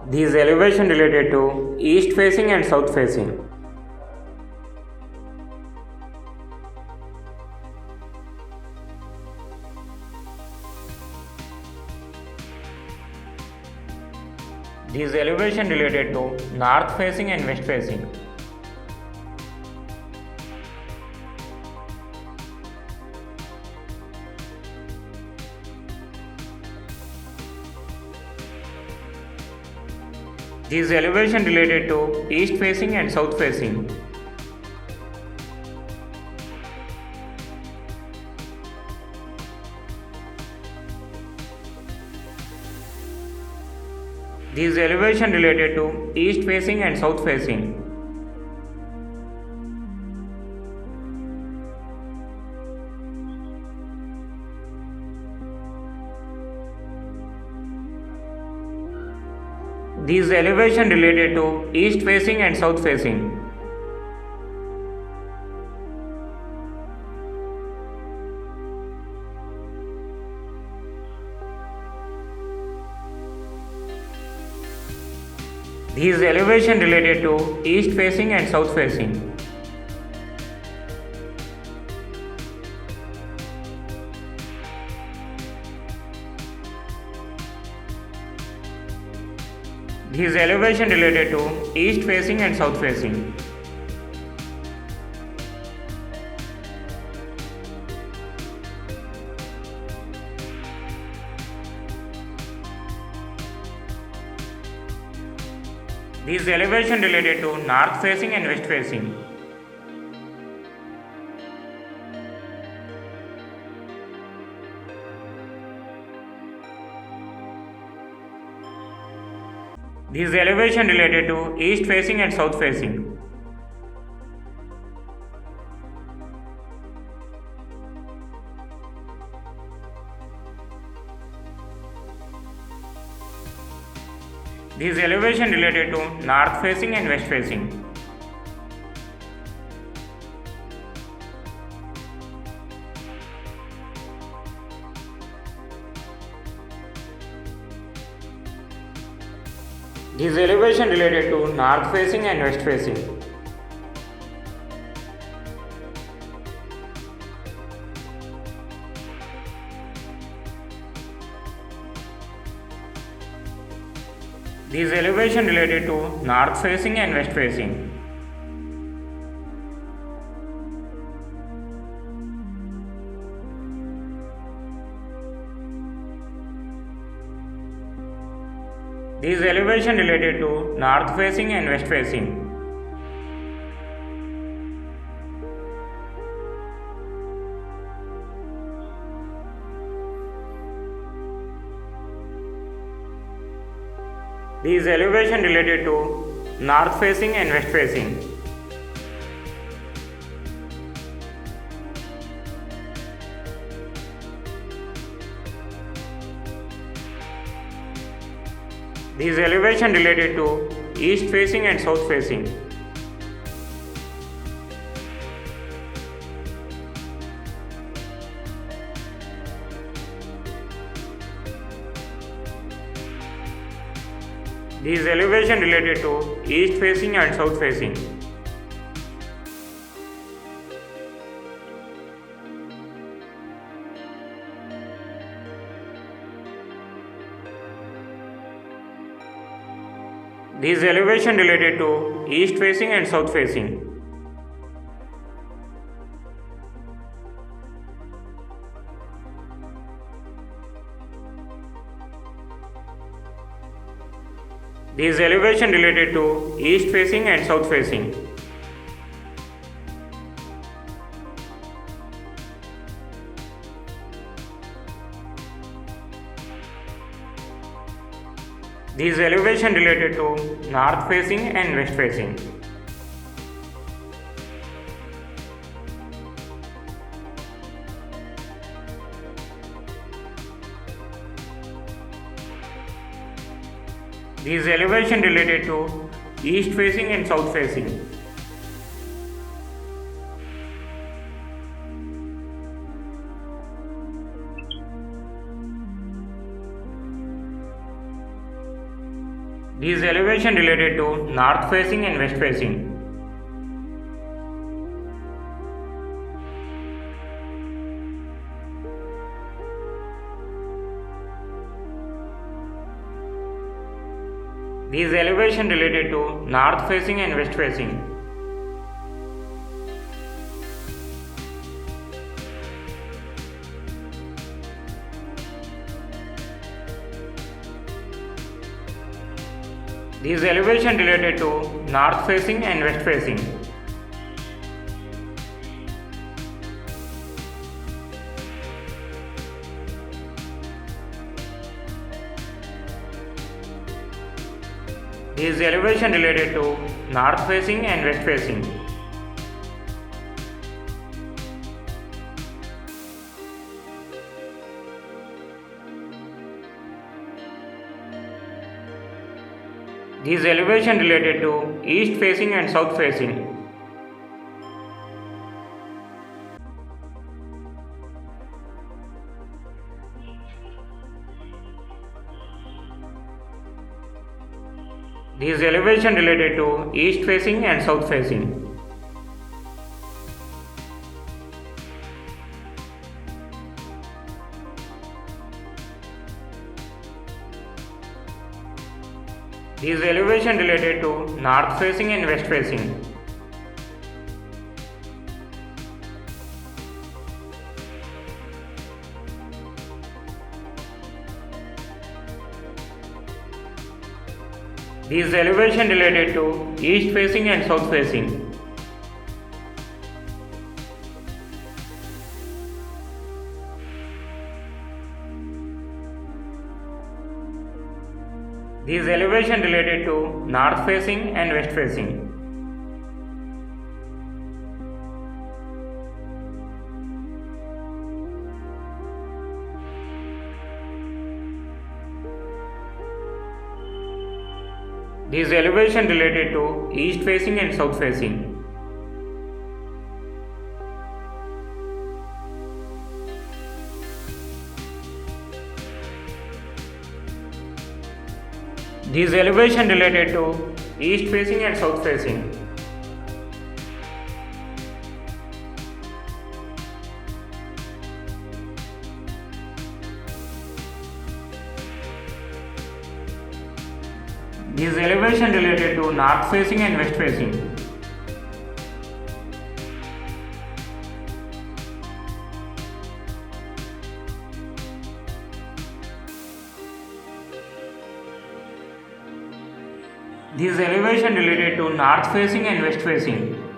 These elevation related to east facing and south facing. These elevation related to north facing and west facing. These elevation related to east facing and south facing. These elevation related to east facing and south facing. These elevation related to east facing and south facing. These elevation related to east facing and south facing. These elevation related to east facing and south facing. These elevation related to north facing and west facing. These elevation related to east facing and south facing. These elevation related to north facing and west facing. These elevation related to north facing and west facing. These elevation related to north facing and west facing. These elevation related to north facing and west facing. These elevation related to north facing and west facing. These elevation related to east facing and south facing. These elevation related to east facing and south facing. These elevation related to east facing and south facing. These elevation related to east facing and south facing. These elevation related to north facing and west facing. These elevation related to east facing and south facing. This elevation related to north facing and west facing. These elevation related to north facing and west facing. These elevation related to north facing and west facing. These elevation related to north facing and west facing. These elevation related to east facing and south facing. These elevation related to east facing and south facing. These elevation related to north facing and west facing. These elevation related to east facing and south facing. These elevation related to north facing and west facing. These elevation related to east facing and south facing. These elevation related to east facing and south facing. These elevation related to north facing and west facing. These elevation related to north facing and west facing.